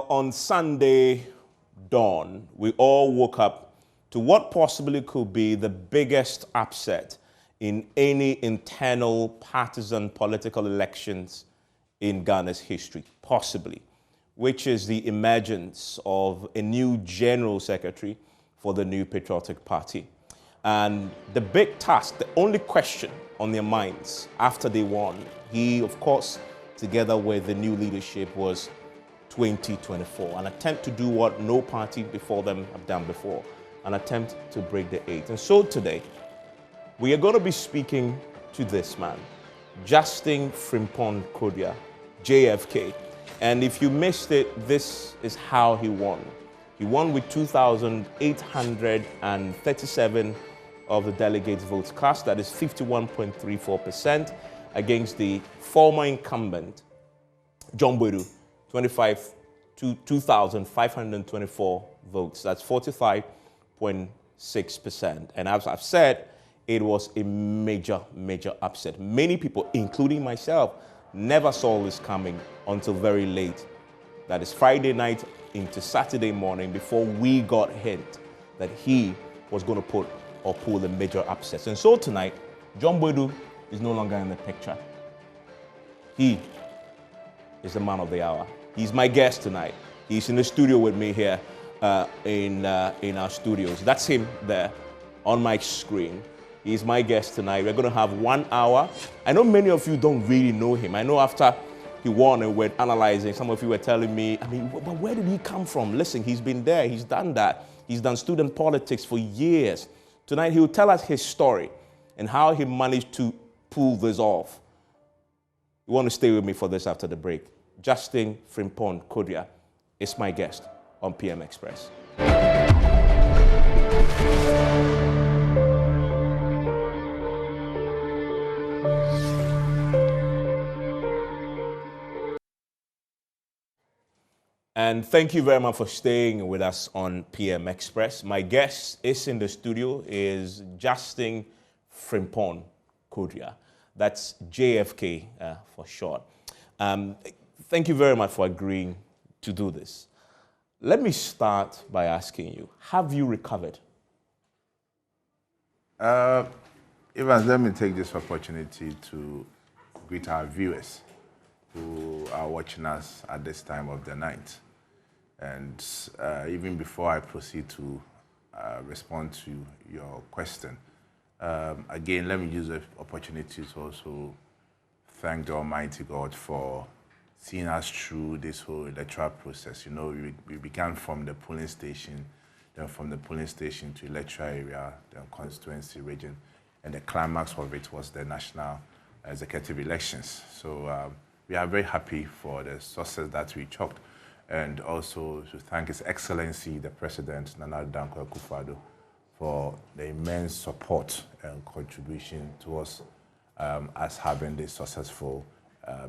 on Sunday dawn, we all woke up to what possibly could be the biggest upset in any internal partisan political elections in Ghana's history, possibly, which is the emergence of a new general secretary for the New Patriotic Party. And the big task, the only question on their minds after they won, he, of course, together with the new leadership, was 2024, an attempt to do what no party before them have done before, an attempt to break the eight. And so today, we are going to be speaking to this man, Justin Frimpong Kodia, JFK. And if you missed it, this is how he won. He won with 2,837 of the delegates' votes cast, that is 51.34%, against the former incumbent, John Bodu, 2,524 votes. That's 45.6%. And as I've said, it was a major, major upset. Many people, including myself, never saw this coming until very late. That is Friday night into Saturday morning before we got hint that he was going to pull the major upsets. And so tonight, John Bodu is no longer in the picture. He is the man of the hour. He's my guest tonight. He's in the studio with me here in our studios. That's him there on my screen. He's my guest tonight. We're going to have 1 hour. I know many of you don't really know him. I know after he won and we're analyzing, some of you were telling me, but where did he come from? Listen, he's been there. He's done that. He's done student politics for years. Tonight, he will tell us his story and how he managed to pull this off. You want to stay with me for this after the break. Justin Frimpong Kodia is my guest on PM Express. And thank you very much for staying with us on PM Express. My guest is in the studio, is Justin Frimpong Kodia. That's JFK for short. Thank you very much for agreeing to do this. Let me start by asking you, have you recovered? Evans, let me take this opportunity to greet our viewers who are watching us at this time of the night. And even before I proceed to respond to your question, again, let me use the opportunity to also thank the Almighty God for seeing us through this whole electoral process. You know, we began from the polling station, then from the polling station to electoral area, then constituency region, and the climax of it was the national executive elections. So we are very happy for the success that we chalked, and also to thank His Excellency, the President, Nana Dankwa Akufo-Addo, for the immense support and contribution towards us having this successful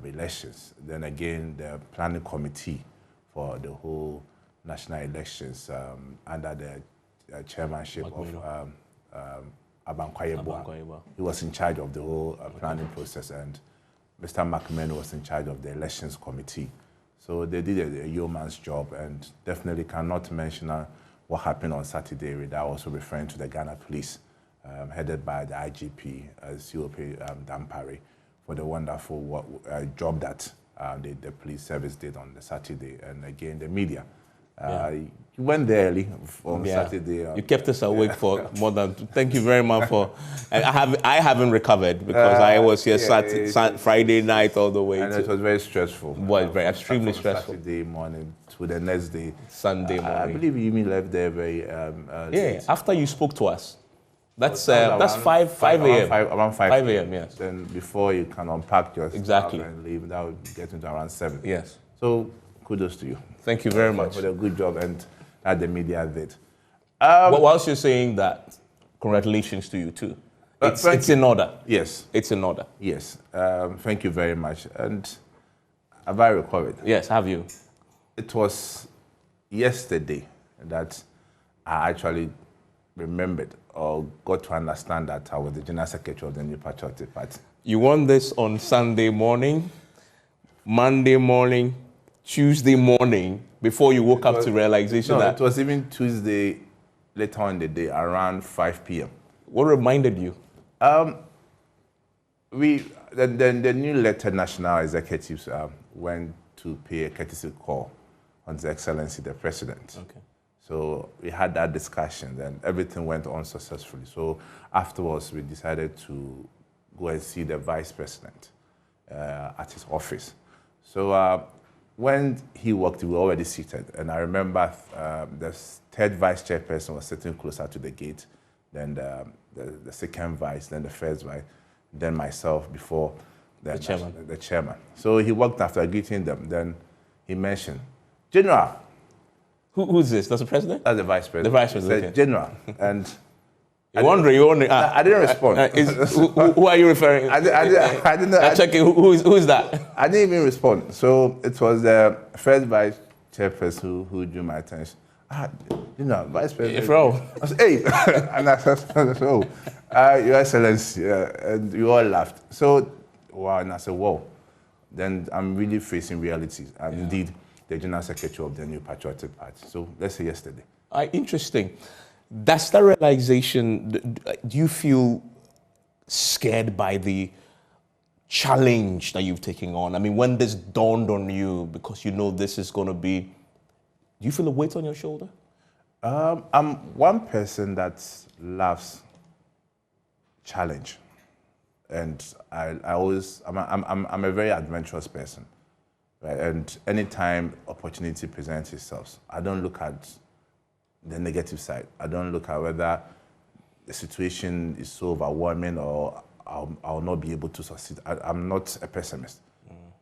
elections. Then again, the planning committee for the whole national elections under the chairmanship of Abankwayebo. He was in charge of the whole planning process, and Mr. McMahon was in charge of the elections committee. So they did a yeoman's job, and definitely cannot mention what happened on Saturday without also referring to the Ghana Police, headed by the IGP, COP Dampare, for the wonderful job that the police service did on the Saturday. And again, the media. You went there early on Saturday. You kept us awake for more than. Thank you very much for. I haven't recovered because I was here Friday night all the way. And it was very stressful. Was very extremely stressful. Saturday morning to the next day, Sunday morning. I believe you left there very. Yeah, after you spoke to us. That's 5 a.m. Around 5 a.m. Yes. Then before you can unpack your stuff and leave, that would get into around 7. Yes. So kudos to you. Thank you very much for the good job and that the media did. Whilst you're saying that, congratulations to you too. It's in order. Yes. It's in order. Yes. Thank you very much. And have I recovered? Yes, have you? It was yesterday that I actually remembered or got to understand that I was the General Secretary of the New Patriotic Party. You won this on Sunday morning, Monday morning, Tuesday morning before you woke up to realization No, that... it was even Tuesday, later on in the day, around 5 p.m. What reminded you? The new elected national executives went to pay a courtesy call on His Excellency the President. Okay. So we had that discussion, and everything went on successfully. So afterwards, we decided to go and see the Vice President at his office. So when he walked, we were already seated, and I remember the third Vice Chairperson was sitting closer to the gate than the second Vice, then the first Vice, then myself before the chairman. So he walked after greeting them. Then he mentioned, General. Who's this? That's the president? That's the Vice President. The Vice President, okay. General. And you're wondering. I didn't respond. Who are you referring? I didn't know. I'm checking. Who is that? I didn't even respond. So it was the first Vice Chairperson who drew my attention. Vice President. I said, hey. And I said, Your Excellency. And we all laughed. So, wow. And I said, whoa. Then I'm really facing reality. And indeed, the General Secretary of the New Patriotic Party. So let's say yesterday. Interesting. That's the realization. Do you feel scared by the challenge that you've taken on? I mean, when this dawned on you, because you know this is going to be, do you feel a weight on your shoulder? I'm one person that loves challenge, and I'm a very adventurous person. Right? And anytime opportunity presents itself, I don't look at the negative side. I don't look at whether the situation is so overwhelming or I'll not be able to succeed. I'm not a pessimist.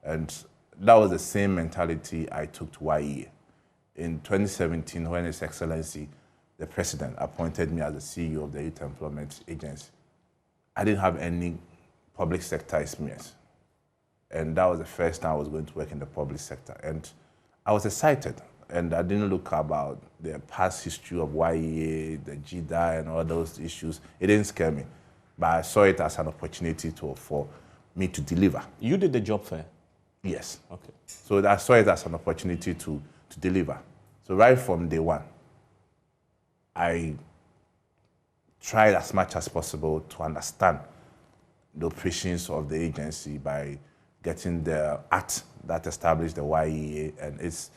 And that was the same mentality I took to YEA. In 2017, when His Excellency, the President, appointed me as the CEO of the Youth Employment Agency, I didn't have any public sector experience. And that was the first time I was going to work in the public sector. And I was excited. And I didn't look about the past history of YEA, the GDA, and all those issues. It didn't scare me. But I saw it as an opportunity for me to deliver. You did the job fair? Yes. Okay. So I saw it as an opportunity to deliver. So right from day one, I tried as much as possible to understand the operations of the agency by getting the act that established the YEA and its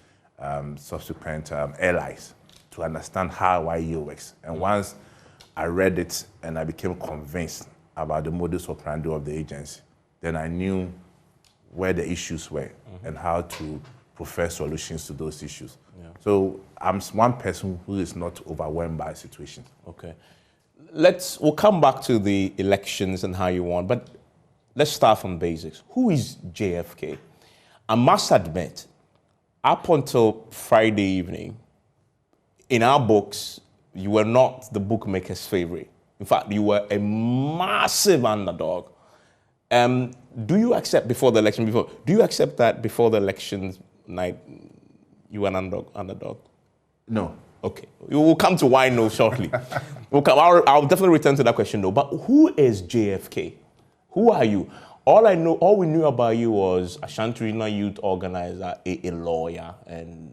subsequent allies to understand how YEA works. And once I read it and I became convinced about the modus operandi of the agency, then I knew where the issues were and how to prefer solutions to those issues. Yeah. So I'm one person who is not overwhelmed by situations. Okay. We'll come back to the elections and how you won, but let's start from basics. Who is JFK? I must admit, up until Friday evening, in our books, you were not the bookmaker's favorite. In fact, you were a massive underdog. Do you accept before the election? Do you accept that before the election night, you were an underdog? No. Okay. We'll come to why no shortly. I'll definitely return to that question though. But who is JFK? Who are you? All we knew about you was Ashanti Regional Youth Organizer, a lawyer, and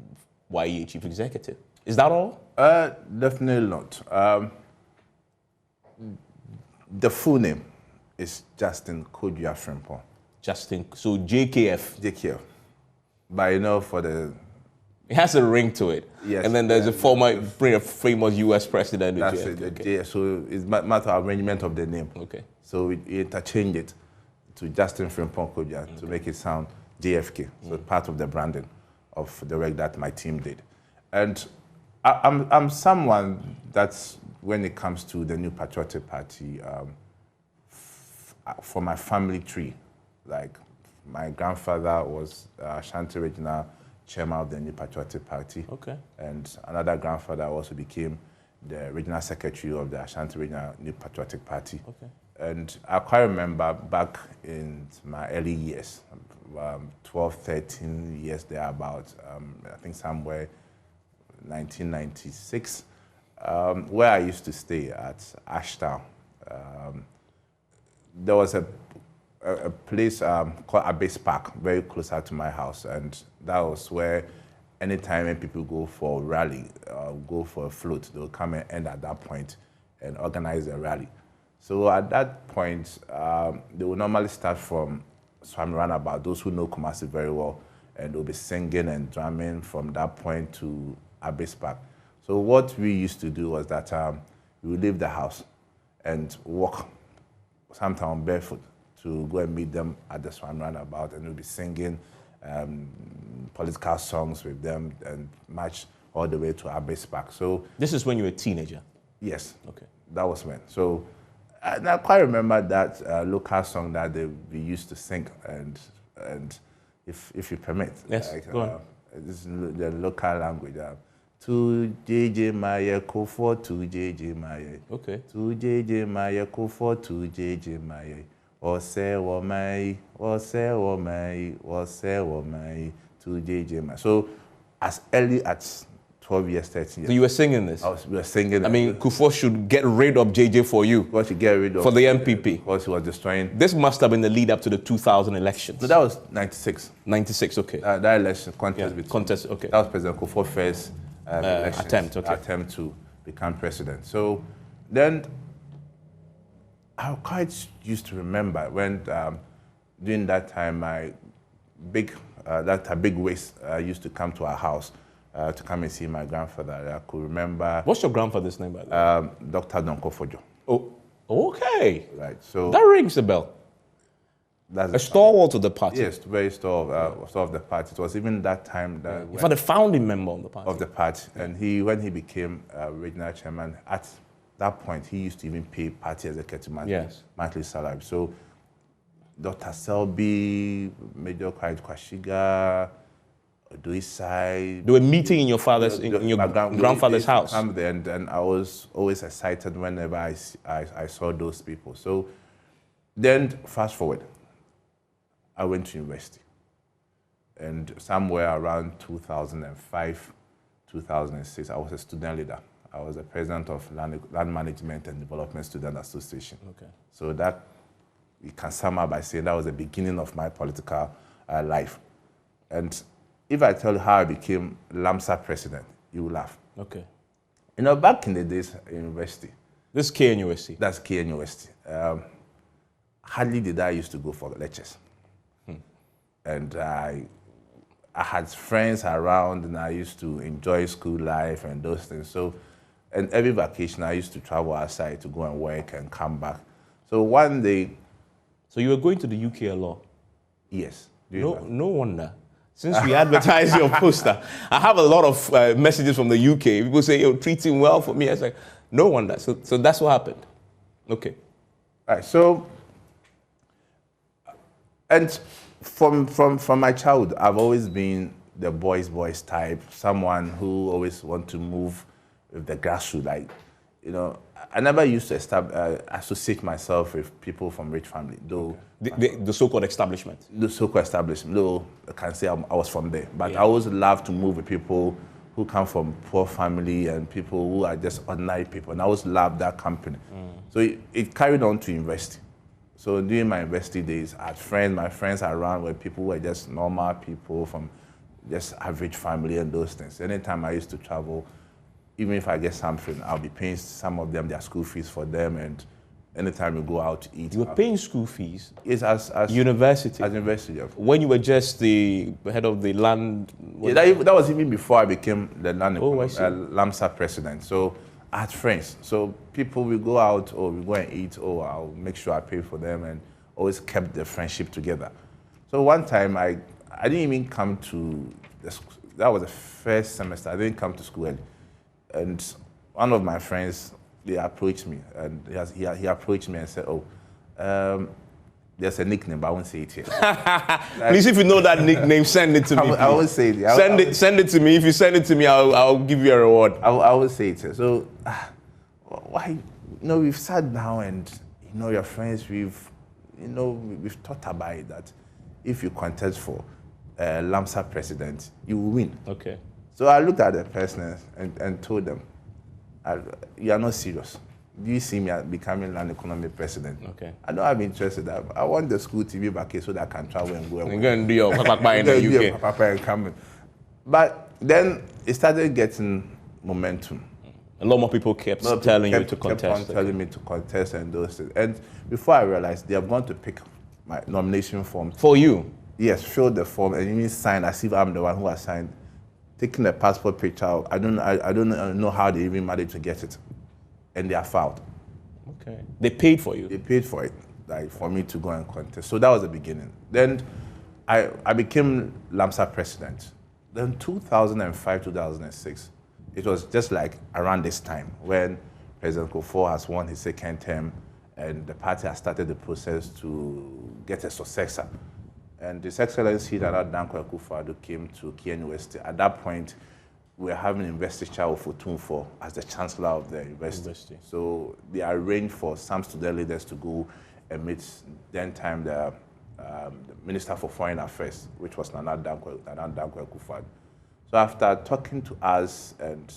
YEA Chief Executive. Is that all? Definitely not. The full name is Justin Kodua Frimpong. Justin, so JKF. JKF. But for the... It has a ring to it. Yes. And then there's a famous US president. That's it. Okay. So it's a matter of arrangement of the name. Okay. So we interchange it to Justin Frimpong Kodua to make it sound JFK. So part of the branding of the work that my team did. And I'm someone that's, when it comes to the New Patriotic Party, for my family tree, like my grandfather was Ashanti Regional Chairman of the New Patriotic Party. Okay. And another grandfather also became the Regional Secretary of the Ashanti Regional New Patriotic Party. Okay. And I quite remember back in my early years, 12, 13 years thereabout, I think somewhere 1996, where I used to stay at Ashtown. There was a a place called Abbey's Park, very closer to my house, and that was where anytime when people go for a rally, go for a float, they'll come and end at that point and organize a rally. So at that point, they will normally start from Swami Roundabout, those who know Kumasi very well, and they'll be singing and drumming from that point to Abbey's Park. So what we used to do was that we would leave the house and walk, sometimes barefoot, to go and meet them at the Swami Roundabout, and we'll be singing political songs with them and march all the way to Abbey's Park. So this is when you were a teenager? Yes. Okay. That was when. So I quite remember that local song that we used to sing, and if you permit. Yes, go on. This is the local language. To JJ Maya Kofo, to JJ Maya. Okay. To JJ Maya Kofo, to JJ Maya. Ose womai, to JJ Maya. So as early as 12 years, 13 years. So you were singing this? We were singing. I mean, Kufuor should get rid of JJ for you. Kufuor should get rid of. For the NPP. Because he was destroying. This must have been the lead up to the 2000 elections. So that was 96. 96, okay. That election contest. Yeah, contest, okay. That was President Kufuor's first attempt to become president. So then I quite used to remember when during that time my big waist used to come to our house to come and see my grandfather. I could remember. What's your grandfather's name, by the way? Dr. Donko Fojo. Oh, okay. Right. So that rings a bell. That's a stalwart of the party. Yes, very stalwart of the party. It was even that time that in fact, the founding member of the party. And when he became regional chairman, at that point he used to even pay party executive monthly salary. So Dr. Selby, Major Kwaid Kwashiga, Odoisai. They were meeting in your father's, in your grandfather's house. And I was always excited whenever I saw those people. So then, fast forward, I went to university. And somewhere around 2005, 2006, I was a student leader. I was the president of Land Management and Development Student Association. Okay. So that, you can sum up by saying that was the beginning of my political life. And if I tell you how I became LAMSA president, you will laugh. Okay. You know, back in the days in university. This is KNUST? That's KNUST. Hardly did I used to go for lectures. And I had friends around, and I used to enjoy school life and those things. So, and every vacation I used to travel outside to go and work and come back. So one day. So you were going to the UK a lot? Yes. No wonder. Since we advertised your poster, I have a lot of messages from the UK. People say, you're treating well for me. I was like, no wonder. So that's what happened. Okay. All right. So, and from my childhood, I've always been the boys type, someone who always want to move with the grassroots. Like, you know, I never used to associate myself with people from rich family, though. The so-called establishment. The so-called establishment, though I can say I was from there. But I always love to move with people who come from poor family and people who are just ordinary people. And I always loved that company. So it carried on to university. So during my university days, I had my friends around were people who were just normal people from just average family and those things. Anytime I used to travel, even if I get something, I'll be paying some of them their school fees for them, and anytime we go out to eat. You were paying school fees? Yes, as university? As university, yeah. When you were just the head of the land? Yeah, that was even before I became the LAMSA president. So I had friends. So people will go out or we go and eat, or I'll make sure I pay for them, and always kept the friendship together. So one time I didn't even come to, that was the first semester, I didn't come to school early. And one of my friends, they approached me, and he approached me and said, there's a nickname, but I won't say it here. Please, if you know that nickname, send it to me. I won't say it. Send it to me. If you send it to me, I'll give you a reward. I will say it. So, why? We've sat down and, your friends, we've thought about it, that if you contest for LAMSA president, you will win. Okay. So I looked at the person and told them, you are not serious. do you see me as becoming land economy president? Okay. I don't have interest. I want the school to be back here so that I can travel and go. You're going to do your papa in the UK. Papa and come. But then it started getting momentum. A lot more people kept telling you to contest. Telling me to contest and those things. And before I realized, they have gone to pick my nomination form. For you? Yes, fill the form and even sign as if I'm the one who has signed. Taking the passport picture out. I don't know how they even managed to get it. And they are filed. Okay. They paid for you? They paid for it, like for me to go and contest. So that was the beginning. Then I became LAMSA president. Then 2005, 2006, it was just like around this time when President Kufuor has won his second term and the party has started the process to get a successor. And His Excellency Nana Dankwa Akufo-Addo came to Kia University. At that point, we were having investiture of Otumfuo as the chancellor of the university. So they arranged for some student leaders to go and meet the Minister for Foreign Affairs, which was Nana Dankwa Akufo-Addo. So after talking to us and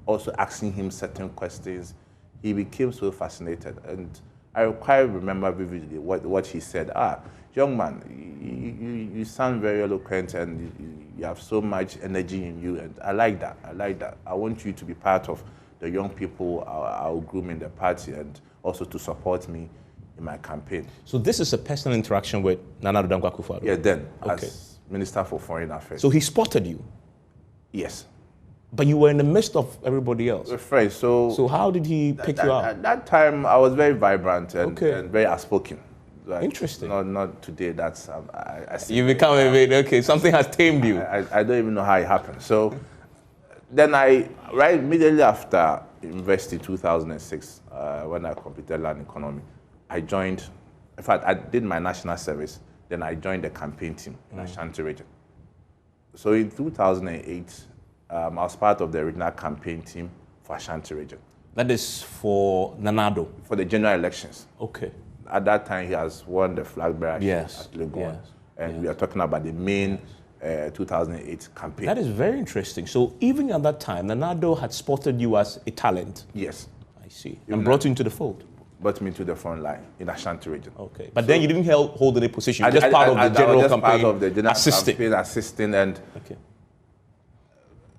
also asking him certain questions, he became so fascinated. And I quite remember vividly what he said. Young man, you sound very eloquent and you have so much energy in you, and I like that. I want you to be part of the young people I'll groom in the party and also to support me in my campaign. So this is a personal interaction with Nana Dankwa Akufo-Addo? Yeah, then, okay. As Minister for Foreign Affairs. So he spotted you? Yes. But you were in the midst of everybody else? We're friends, so how did he pick you out? At that time, I was very vibrant and very outspoken. Like, interesting. Not today. That's I see. You become a bit okay. Something has tamed you. I don't even know how it happened. So then right immediately after university 2006, when I completed land economy, I joined. In fact, I did my national service. Then I joined the campaign team in Ashanti region. So in 2008, I was part of the regional campaign team for Ashanti region. That is for Nanado? For the general elections. Okay. At that time, he has won the flag bearer at Legon. And we are talking about the main 2008 campaign. That is very interesting. So even at that time, Nanado had spotted you as a talent? Yes. I see. And brought you into the fold? Brought me to the front line in Ashanti region. Okay. But then you didn't hold any position? You were just part of the general campaign? Part of the general campaign, assisting. And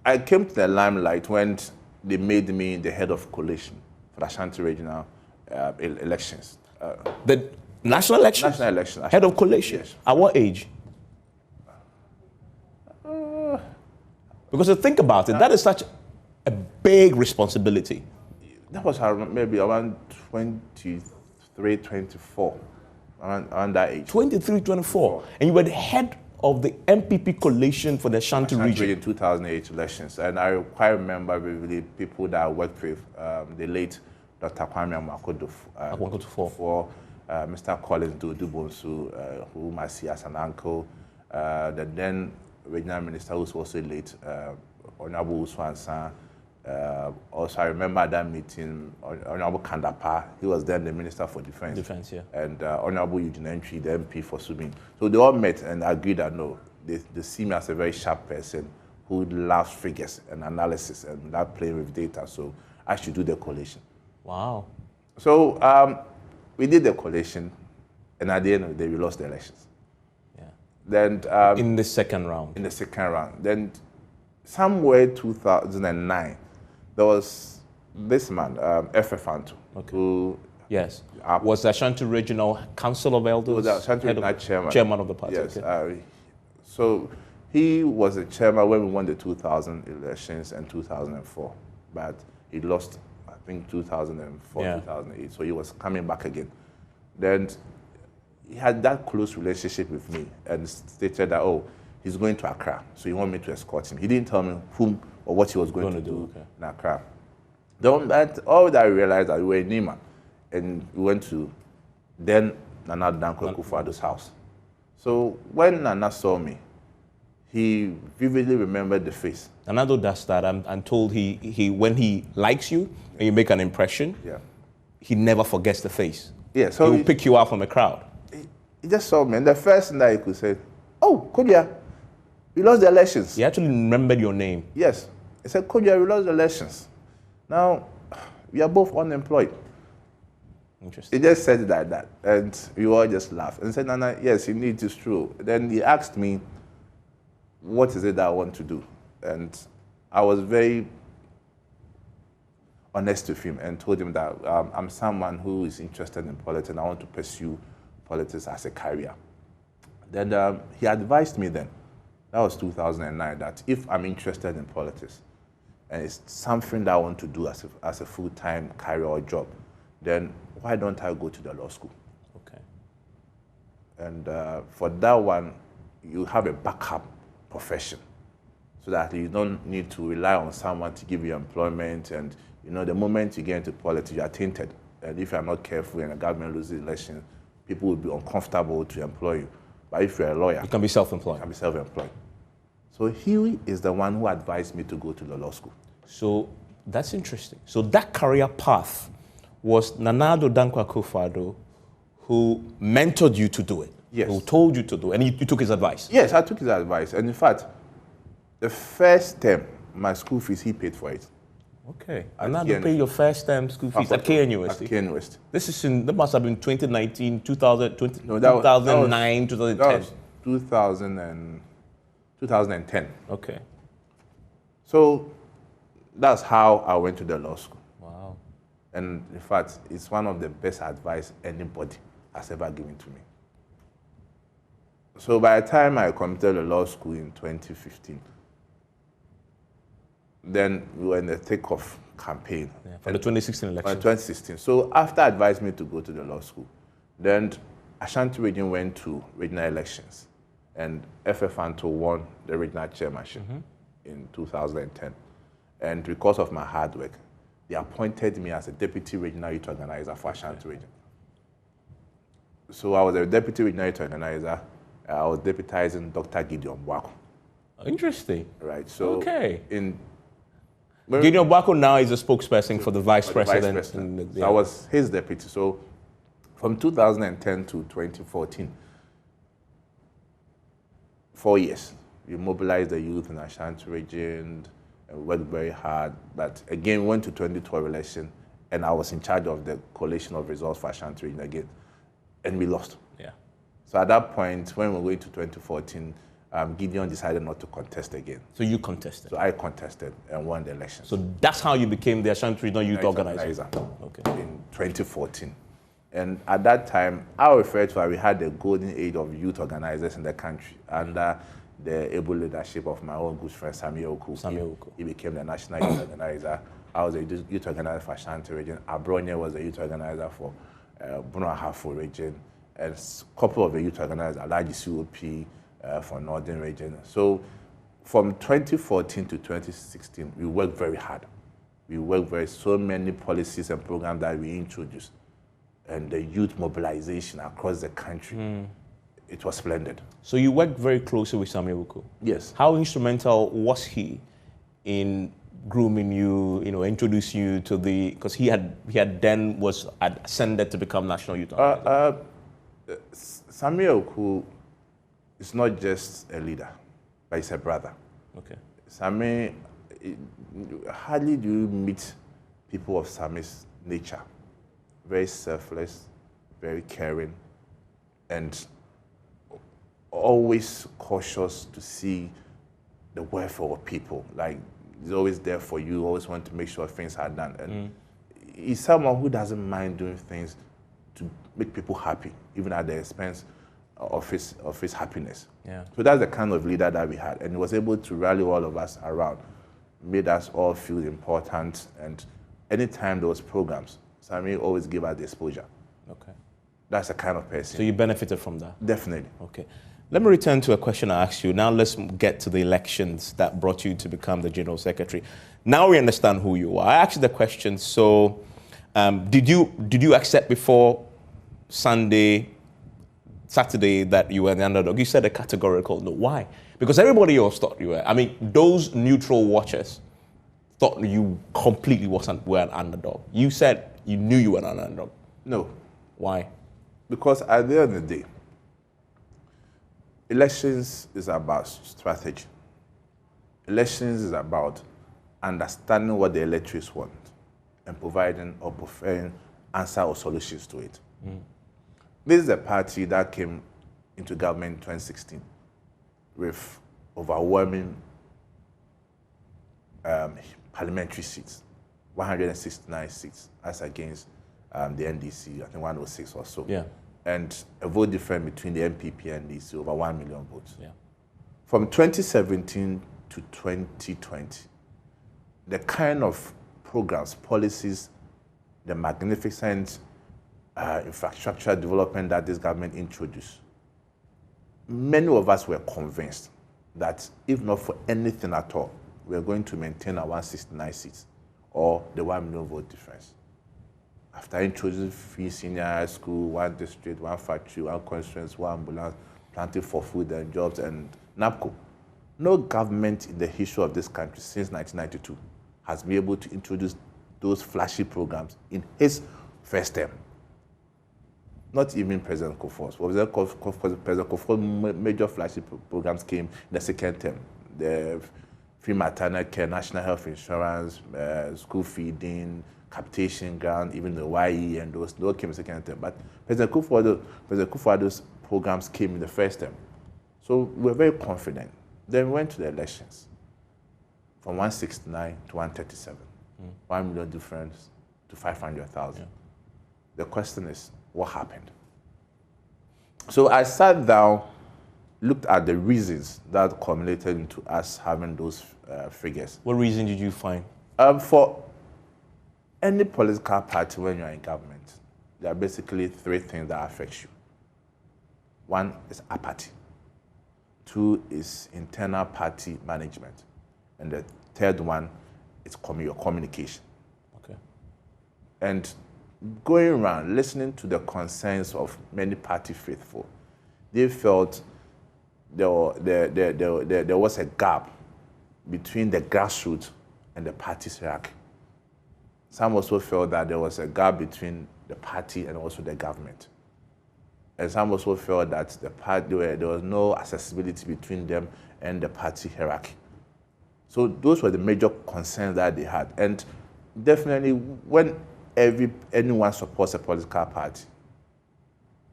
I came to the limelight when they made me the head of coalition for the Ashanti regional elections. The national election? National election. Head of coalition? Yes. At what age? Because to think about it, that is such a big responsibility. That was maybe around 23, 24, around that age. 23, 24. And you were the head of the NPP coalition for the Ashanti region. In 2008 elections. And I quite remember vividly people that I worked with, the late Dr. Kwame Amakhodufo, Mr. Collins Dudubonsu, whom I see as an uncle, the then regional minister who was also late, Honorable Uswansa. Also, I remember that meeting, Honorable Kandapa, he was then the Minister for Defense. And Honorable Eugene Entry, the MP for Subin. So they all met and agreed that no, they see me as a very sharp person who loves figures and analysis and that playing with data. So I should do the coalition. Wow. So we did the coalition, and at the end of the day, we lost the elections. Yeah. Then in the second round. In the second round. Then somewhere 2009, there was this man, F.F. who was the Ashanti Regional Council of Elders. Was the Ashanti Regional chairman of the party. Yes. So he was the chairman when we won the 2000 elections and 2004, but he lost, I think, 2004, 2008. So he was coming back again. Then he had that close relationship with me and stated that, he's going to Accra, so he wanted me to escort him. He didn't tell me whom or what he was going to do in Accra. All that I realized that we were in Nima, and we went to then Nana Dankwa Akufo-Addo's house. So when Nana saw me, he vividly remembered the face. Nanado does that. I'm told he when he likes you and you make an impression, he never forgets the face. Yeah, so he will pick you out from a crowd. He just saw me, and the first thing that he could say, Kodia, we lost the elections. He actually remembered your name. Yes. He said, Kodia, we lost the elections. Now, We are both unemployed. Interesting. He just said it like that, and we all just laughed and said, Nana, yes, indeed, it's true. Then he asked me, what is it that I want to do? And I was very honest with him and told him that I'm someone who is interested in politics and I want to pursue politics as a career. Then he advised me then, that was 2009, that if I'm interested in politics and it's something that I want to do as a full-time career or job, then why don't I go to the law school? Okay. And for that one, you have a backup profession so that you don't need to rely on someone to give you employment. And the moment you get into politics, you are tainted. And if you are not careful and the government loses elections, people will be uncomfortable to employ you. But if you're a lawyer, you can be self-employed. You can be self-employed. So he is the one who advised me to go to the law school. So that's interesting. So that career path was Nana Addo Dankwa Akufo-Addo who mentored you to do it. Yes. Who told you to do it, and you took his advice. Yes, I took his advice. And in fact, the first term, my school fees, he paid for it. Okay. And now you pay your first term school fees at KNUST. At KNUST. That must have been 2019, 2020, no, 2009, 2010. That was 2010. Okay. So that's how I went to the law school. Wow. And in fact, it's one of the best advice anybody has ever given to me. So by the time I completed the law school in 2015, then we were in the thick of campaign. Yeah, for the 2016 election. 2016. So after advised me to go to the law school, then Ashanti region went to regional elections, and FFanto won the regional chairmanship in 2010. And because of my hard work, they appointed me as a deputy regional youth organizer for Ashanti region. So I was a deputy regional youth organizer. I was deputizing Dr. Gideon Bwako. Interesting. Right. So okay. Gideon Bwako now is a spokesperson for the vice president. Vice president. So I was his deputy. So from 2010 to 2014, 4 years, we mobilized the youth in Ashanti region and worked very hard. But again, we went to 2012 election, and I was in charge of the coalition of results for Ashanti region again, and we lost. Yeah. So at that point, when we went to 2014, Gideon decided not to contest again. So you contested? So I contested and won the election. So that's how you became the Ashanti Regional Youth Organizer? Okay. In 2014. And at that time, I refer to it, we had the golden age of youth organizers in the country under the able leadership of my own good friend, Samuel Oku. He became the national youth organizer. I was a youth organizer for Ashanti region. Abronye was a youth organizer for Bono Ahafo region. And a couple of the youth organizers, Alaji COP for Northern region. So from 2014 to 2016, we worked very hard. We worked so many policies and programs that we introduced. And the youth mobilization across the country, it was splendid. So you worked very closely with Samuel Oku? Yes. How instrumental was he in grooming you, introduce you to because he had ascended to become national youth organizer? Samuel Oku is not just a leader, but he's a brother. Okay. Samuel, hardly do you meet people of Samuel's nature. Very selfless, very caring, and always cautious to see the welfare of people. Like, he's always there for you, always want to make sure things are done. And he's someone who doesn't mind doing things to make people happy, even at the expense of his happiness. Yeah. So that's the kind of leader that we had. And he was able to rally all of us around, made us all feel important. And anytime there was programs, Samuel always gave us the exposure. Okay. That's the kind of person. So you benefited from that? Definitely. Okay. Let me return to a question I asked you. Now let's get to the elections that brought you to become the General Secretary. Now we understand who you are. I asked you the question, so did you accept before Saturday that you were the underdog? You said a categorical no. Why? Because everybody else thought you were. I mean, those neutral watchers thought you completely were an underdog. You said you knew you were an underdog. No. Why? Because at the end of the day, elections is about strategy. Elections is about understanding what the electors want and providing or preferring answer or solutions to it. This is a party that came into government in 2016 with overwhelming parliamentary seats, 169 seats, as against the NDC, I think 106 or so. Yeah. And a vote difference between the NPP and NDC, over 1 million votes. Yeah. From 2017 to 2020, the kind of programs, policies, the magnificent infrastructure development that this government introduced, many of us were convinced that if not for anything at all, we are going to maintain our 169 seats or the 1 million vote difference. After introducing free senior high school, one district, one factory, one constituency, one ambulance, planting for food and jobs, and NAPCO, no government in the history of this country since 1992 has been able to introduce those flashy programs in his first term. Not even President Kufuor's. President Kufuor's major flashy programs came in the second term. The free maternal care, national health insurance, school feeding, capitation grant, even the YE, and those came in the second term. But President Kufuor's programs came in the first term. So we're very confident. Then we went to the elections from 169 to 137. 1 million difference to 500,000. Yeah. The question is, what happened? So I sat down, looked at the reasons that culminated into us having those figures. What reason did you find? For any political party when you're in government, there are basically three things that affect you. One is apathy. Two is internal party management. And the third one is your communication. Okay. And going around, listening to the concerns of many party faithful, they felt there was a gap between the grassroots and the party's hierarchy. Some also felt that there was a gap between the party and also the government. And some also felt that there was no accessibility between them and the party hierarchy. So those were the major concerns that they had. And definitely when anyone supports a political party,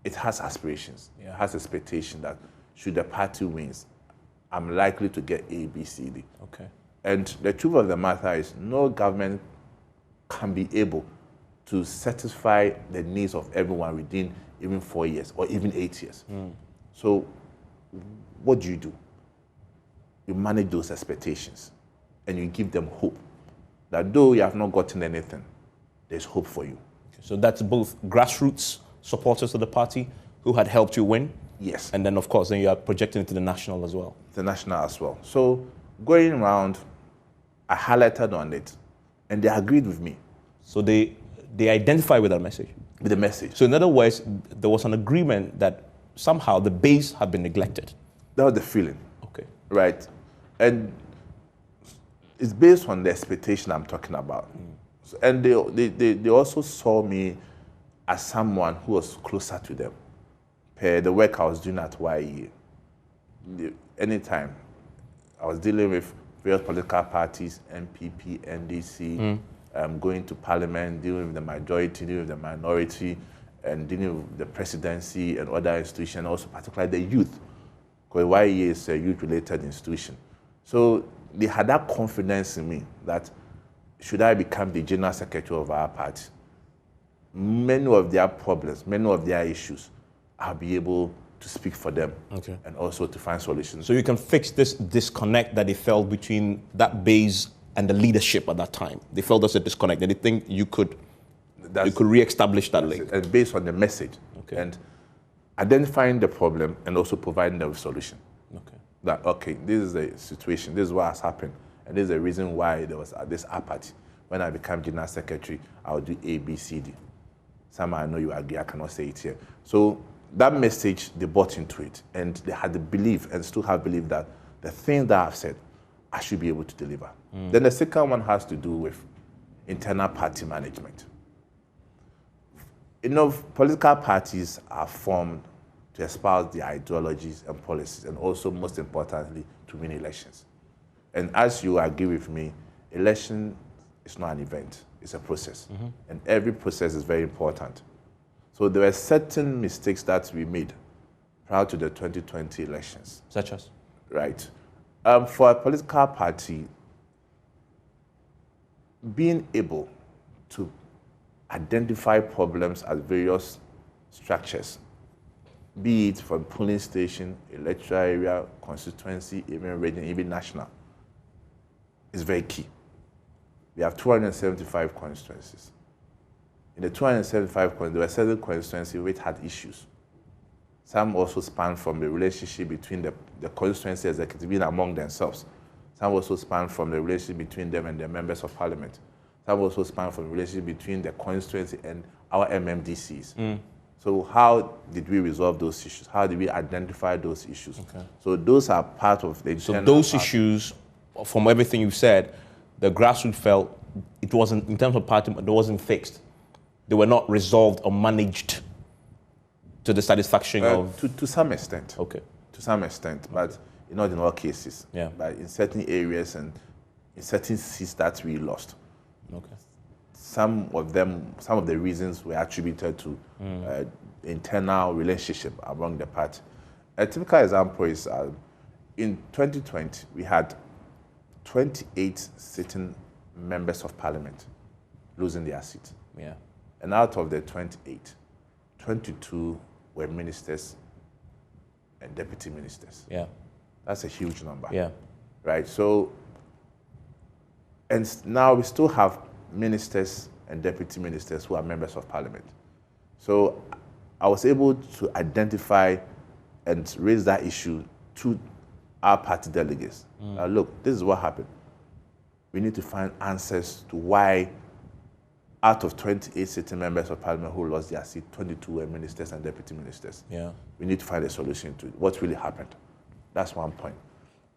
it has aspirations. Yeah. It has expectation that should the party wins, I'm likely to get A, B, C, D. Okay. And the truth of the matter is no government can be able to satisfy the needs of everyone within even 4 years or even 8 years. So what do? You manage those expectations and you give them hope that though you have not gotten anything, there's hope for you. Okay. So that's both grassroots supporters of the party who had helped you win? Yes. And then, of course, then you are projecting it to the national as well. The national as well. So going around, I highlighted on it, and they agreed with me. So they identify with that message? With the message. So in other words, there was an agreement that somehow the base had been neglected. That was the feeling. Okay. Right. And it's based on the expectation I'm talking about. So, and they also saw me as someone who was closer to them. Per the work I was doing at YE. Anytime I was dealing with various political parties, NPP, NDC, going to parliament, dealing with the majority, dealing with the minority, and dealing with the presidency and other institutions, also particularly the youth, because YE is a youth-related institution. So they had that confidence in me that should I become the general secretary of our party, many of their problems, many of their issues, I'll be able to speak for them, okay, and also to find solutions. So you can fix this disconnect that they felt between that base and the leadership at that time. They felt there's a disconnect, and they think you could re-establish that link. And based on the message, okay, and identifying the problem and also providing the solution. Okay. That, okay, this is the situation, this is what has happened, and this is the reason why there was this apathy. When I become general secretary, I'll do A, B, C, D. Some I know you agree, I cannot say it here. So that message, they bought into it, and they had the belief, and still have belief, that the thing that I've said, I should be able to deliver. Then the second one has to do with internal party management. You know, political parties are formed to espouse their ideologies and policies, and also, most importantly, to win elections. And as you agree with me, election is not an event. It's a process. And every process is very important. So there were certain mistakes that we made prior to the 2020 elections. Such as? Right. For a political party, being able to identify problems at various structures, be it from polling station, electoral area, constituency, even region, even national, is very key. We have 275 constituencies. In the 275 constituencies, there were certain constituencies which had issues. Some also span from the relationship between the constituency executive being among themselves. Some also span from the relationship between them and the members of parliament. Some also span from the relationship between the constituency and our MMDCs. So how did we resolve those issues? How did we identify those issues? Okay. So those are part of the... So those issues, from everything you've said, the grassroots felt it wasn't, in terms of party, it wasn't fixed. They were not resolved or managed to the satisfaction of... To some extent. Okay. To some extent, but not in all cases. Yeah. But in certain areas and in certain seats that we lost. Okay. Some of the reasons were attributed to internal relationship among the party. A typical example is in 2020, we had 28 sitting members of parliament losing their seat. Yeah. And out of the 28, 22 were ministers and deputy ministers. Yeah. That's a huge number. Yeah. Right? So, and now we still have ministers and deputy ministers who are members of parliament. So I was able to identify and raise that issue to our party delegates. Look, this is what happened. We need to find answers to why out of 28 sitting members of parliament who lost their seat, 22 were ministers and deputy ministers. Yeah. We need to find a solution to it. What really happened? That's one point.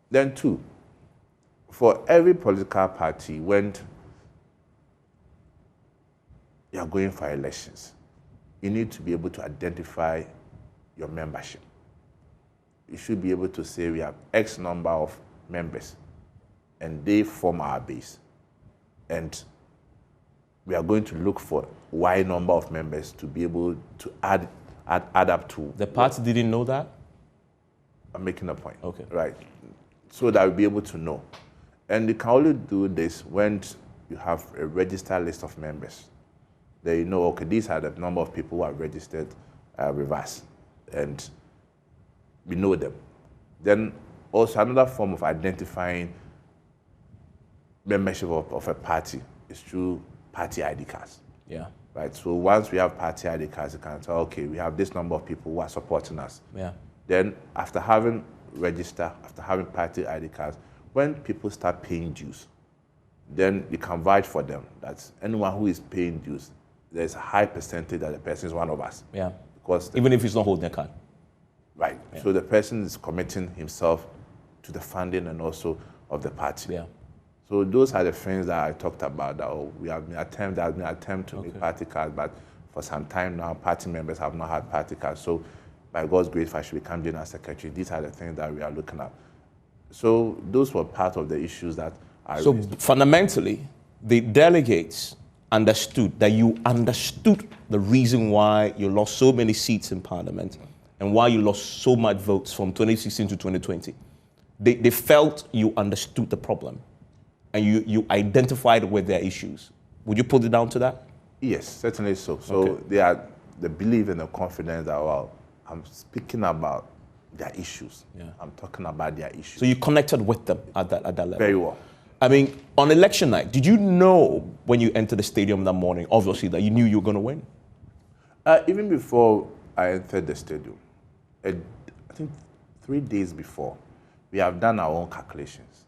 Then two, for every political party, when you are going for elections, you need to be able to identify your membership. You should be able to say we have X number of members and they form our base. And we are going to look for Y number of members to be able to add up to. The party didn't know that? I'm making a point. Okay. Right. So that we'll be able to know. And you can only do this when you have a registered list of members. Then you know, okay, these are the number of people who are registered with us. And we know them. Then also another form of identifying membership of a party is through party ID cards. Yeah. Right. So once we have party ID cards, you can tell, okay, we have this number of people who are supporting us. Yeah. Then after having registered, after having party ID cards, when people start paying dues, then you can vouch for them. That's anyone who is paying dues, there's a high percentage that the person is one of us. Yeah. Because even if he's not holding a card. Right. Yeah. So the person is committing himself to the funding and also of the party. Yeah. So those are the things that I talked about. That we have been attempt to make party cards, but for some time now, party members have not had party cards. So by God's grace, if I should become general secretary, these are the things that we are looking at. So those were part of the issues that I So raised. fundamentally, the delegates understood that you understood the reason why you lost so many seats in parliament and why you lost so much votes from 2016 to 2020. They felt you understood the problem and you identified with their issues. Would you put it down to that? Yes, certainly so. So they are the belief and the confidence that, well, I'm speaking about their issues. Yeah. I'm talking about their issues. So you connected with them at that level? Very well. I mean, on election night, did you know when you entered the stadium that morning, obviously, that you knew you were going to win? Even before I entered the stadium, I think 3 days before, we have done our own calculations.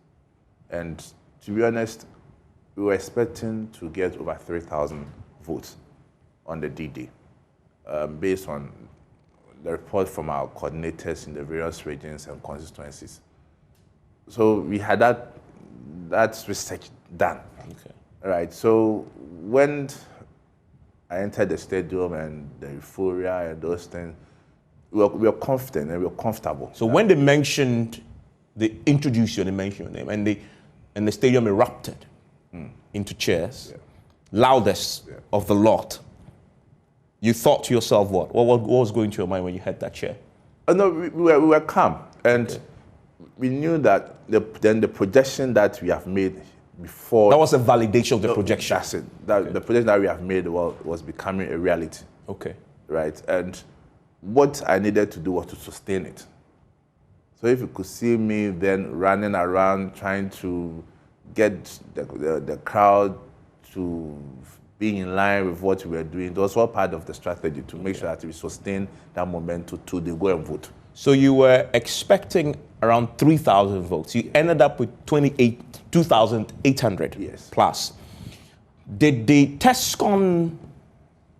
And to be honest, we were expecting to get over 3,000 votes on the D-Day, based on the report from our coordinators in the various regions and constituencies. So we had that research done. Okay. Right. So when I entered the stadium and the euphoria and those things, we were confident and we were comfortable. So when they introduced you and they mentioned your name, and the stadium erupted into cheers, loudest of the lot, you thought to yourself what? What was going through your mind when you had that chair? No, we were calm. And we knew that then the projection that we have made before... That was a validation of the projection. That's it. The projection that we have made was becoming a reality. Okay. Right? And what I needed to do was to sustain it. So if you could see me then running around trying to get the crowd to being in line with what we were doing, it was all part of the strategy to make sure that we sustain that momentum to they go and vote. So you were expecting around 3,000 votes. You ended up with 2,800 plus. Did the TESCON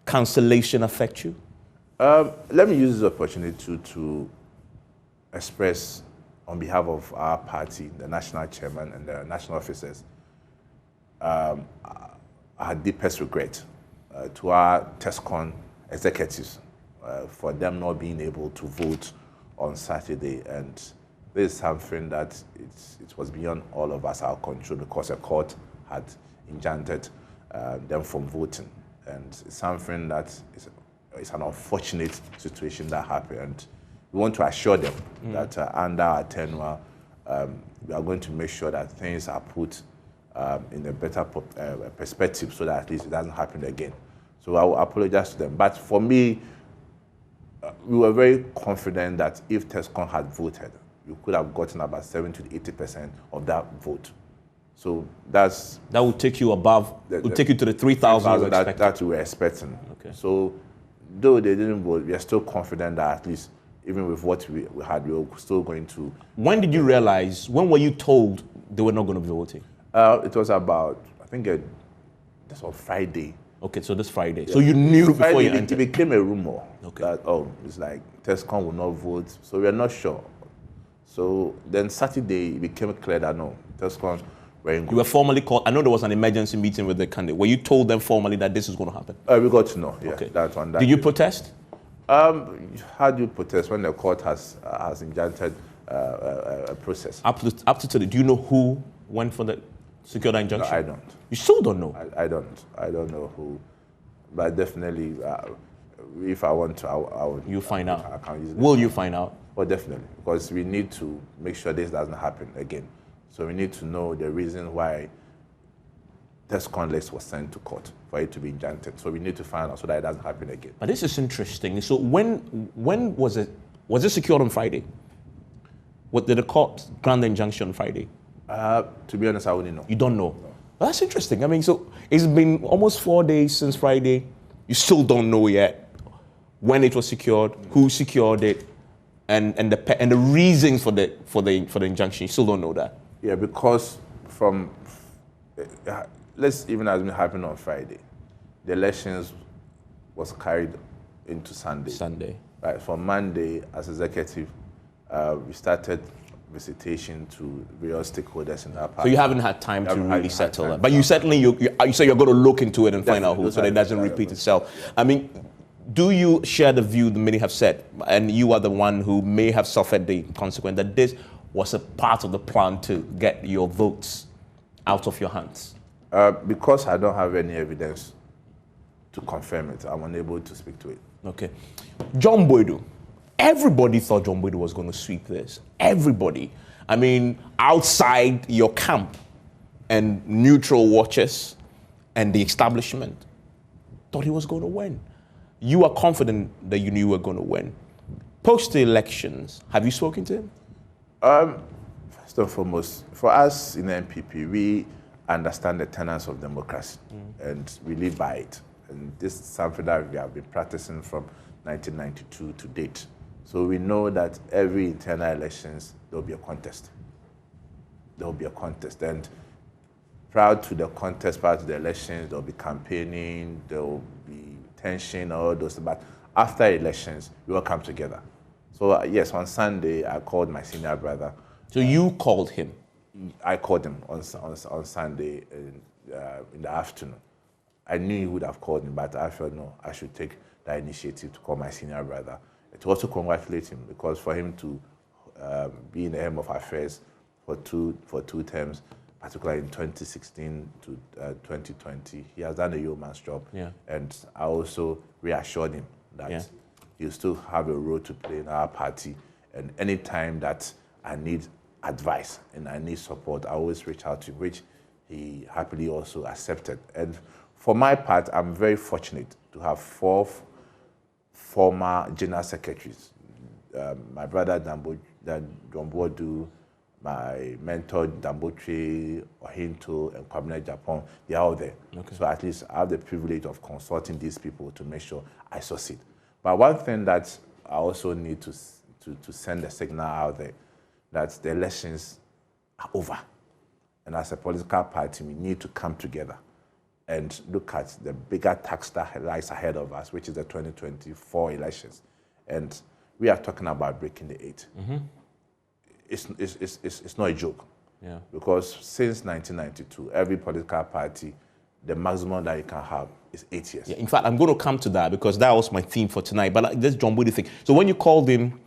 cancellation affect you? Let me use this opportunity to express on behalf of our party, the national chairman and the national officers, our deepest regret to our TESCON executives for them not being able to vote on Saturday. And this is something that it was beyond all of us, our control, because a court had enjoined them from voting. And it's something that is an unfortunate situation that happened. And we want to assure them that under our tenure, we are going to make sure that things are put in a better perspective so that at least it doesn't happen again. So I will apologize to them. But for me, we were very confident that if TESCON had voted, we could have gotten about 70 to 80% of that vote. So that would take you above, would take you to the 3,000 that we were expecting. Okay. So though they didn't vote, we are still confident that at least even with what we had, we were still going to. When did you realize, when were you told they were not going to be voting? It was about, I think, this was Friday. Okay, so this Friday. Yeah. So you knew before you entered? It became a rumor that, it's like TESCON will not vote. So we are not sure. So then Saturday, it became clear that no, TESCON were in. You were formally called. I know there was an emergency meeting with the candidate. Were you told them formally that this is going to happen? We got to know, that one. Did you protest? How do you protest when the court has enjoined a process? Up to today, do you know who went for the secured injunction? No, I don't. You still don't know? I don't know who, but definitely, if I want to, I will. You find out. Will you find out? Well, definitely, because we need to make sure this doesn't happen again. So we need to know the reason why TESCON list was sent to court for it to be enjoined. So we need to find out so that it doesn't happen again. But this is interesting. So when was it? Was it secured on Friday? What did the court grant the injunction on Friday? To be honest, I wouldn't know. You don't know? No. Well, that's interesting. I mean, so it's been almost 4 days since Friday. You still don't know yet when it was secured, who secured it, and the reasons for the injunction. You still don't know that. Yeah, because from let's even as it happened on Friday, the elections was carried into Sunday. Right. From Monday, as executive, we started visitation to various stakeholders in our party. So you haven't had time to really settle that. But you certainly, you say you're going to look into it and find out who, so that it doesn't repeat itself. Yeah. I mean, do you share the view that many have said, and you are the one who may have suffered the consequence, that this was a part of the plan to get your votes out of your hands? Because I don't have any evidence to confirm it, I'm unable to speak to it. Okay. John Boydu. Everybody thought John Boydu was going to sweep this. Everybody. I mean, outside your camp and neutral watchers and the establishment thought he was going to win. You are confident that you knew you were going to win. Post the elections, have you spoken to him? First and foremost, for us in the NPP, we understand the tenets of democracy and we live by it. And this is something that we have been practicing from 1992 to date. So we know that every internal elections, there will be a contest. There will be a contest. And prior to the contest, prior to the elections, there will be campaigning, there will be tension, all those. But after elections, we will come together. So yes, on Sunday, I called my senior brother. So you called him? I called him on Sunday in the afternoon. I knew he would have called me, but I felt, no, I should take that initiative to call my senior brother. To also congratulate him, because for him to be in the helm of affairs for two terms, particularly in 2016 to 2020. He has done a yeoman's job. Yeah. And I also reassured him that he'll still have a role to play in our party. And any time that I need advice and I need support, I always reach out to him, which he happily also accepted. And for my part, I'm very fortunate to have 4 former general secretaries. My brother John Bodu, my mentor Dambotre, Ohinto, and Kwabena Japan, they are all there. Okay. So at least I have the privilege of consulting these people to make sure I succeed. But one thing that I also need to send a signal out there, that the elections are over. And as a political party, we need to come together and look at the bigger task that lies ahead of us, which is the 2024 elections. And we are talking about breaking the 8. Mm-hmm. It's not a joke. Yeah. Because since 1992, every political party, the maximum that you can have is 8 years. Yeah, in fact, I'm going to come to that because that was my theme for tonight. But this John Bodu thing. So when you called him,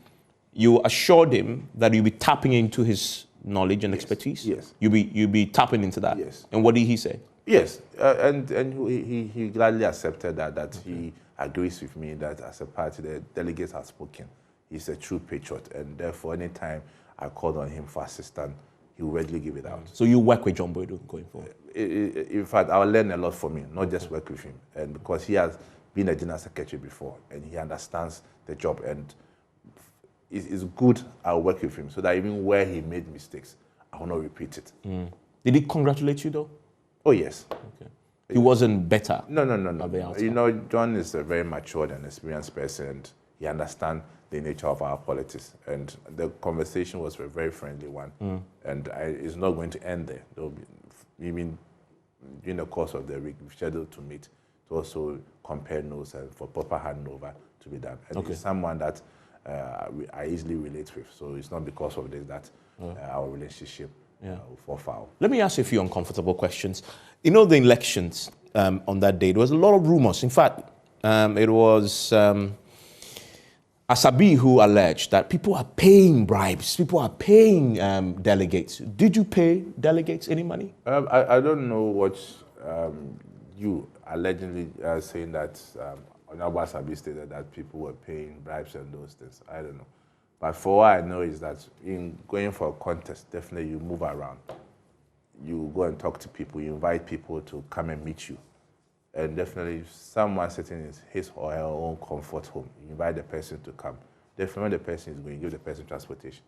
you assured him that you'll be tapping into his knowledge and expertise? Yes. You'll be tapping into that? Yes. And what did he say? Yes, and he gladly accepted that he agrees with me that as a party, the delegates have spoken. He's a true patriot, and therefore, anytime I called on him for assistance, he will readily give it out. So you work with John Bodu going forward? In fact, I'll learn a lot from him, not just work with him, and because he has been a general secretary before, and he understands the job, and it's good I'll work with him, so that even where he made mistakes, I will not repeat it. Mm. Did he congratulate you, though? Oh, yes. Okay. He wasn't better? No. You know, John is a very matured and experienced person, and he understands the nature of our politics. And the conversation was a very friendly one. Mm. And it's not going to end there. During the course of the week, we've scheduled to meet to also compare notes and for proper handover to be done. And he's someone that I easily relate with. So it's not because of this that our relationship will fall foul. Let me ask you a few uncomfortable questions. You know, the elections on that day, there was a lot of rumors. In fact, it was Asabi who alleged that people are paying bribes, people are paying delegates. Did you pay delegates any money? I don't know what you allegedly saying that Honorable Asabi stated that people were paying bribes and those things. I don't know. But for what I know is that in going for a contest, definitely you move around. You go and talk to people, you invite people to come and meet you. And definitely someone sitting in his or her own comfort home, you invite the person to come. Definitely when the person is going, give the person transportation.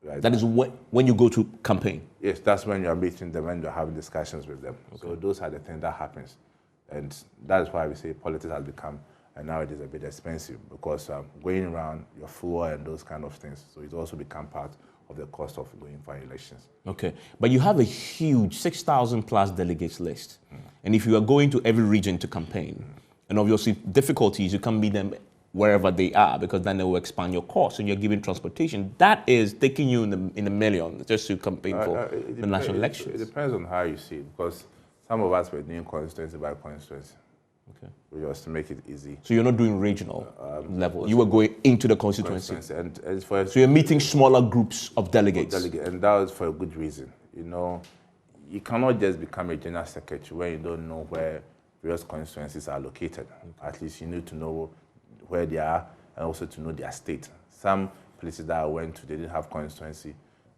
Right? That is when you go to campaign? Yes, that's when you're meeting them, when you're having discussions with them. Okay. So those are the things that happens. And that is why we say politics has become, and now it is a bit expensive because going around your fuel and those kind of things. So it's also become part of the cost of going for elections. Okay, but you have a huge 6,000 plus delegates list. Mm. And if you are going to every region to campaign, and obviously difficulties, you can't meet them wherever they are because then they will expand your costs and you're giving transportation. That is taking you in the millions just to campaign for the national elections. It depends on how you see it because some of us were doing constituency by constituency. Okay. Just to make it easy. So you're not doing regional level. You were going into the constituency. And so you're meeting smaller groups of delegates. And that was for a good reason. You know, you cannot just become a general secretary when you don't know where various constituencies are located. Okay. At least you need to know where they are and also to know their state. Some places that I went to, they didn't have constituency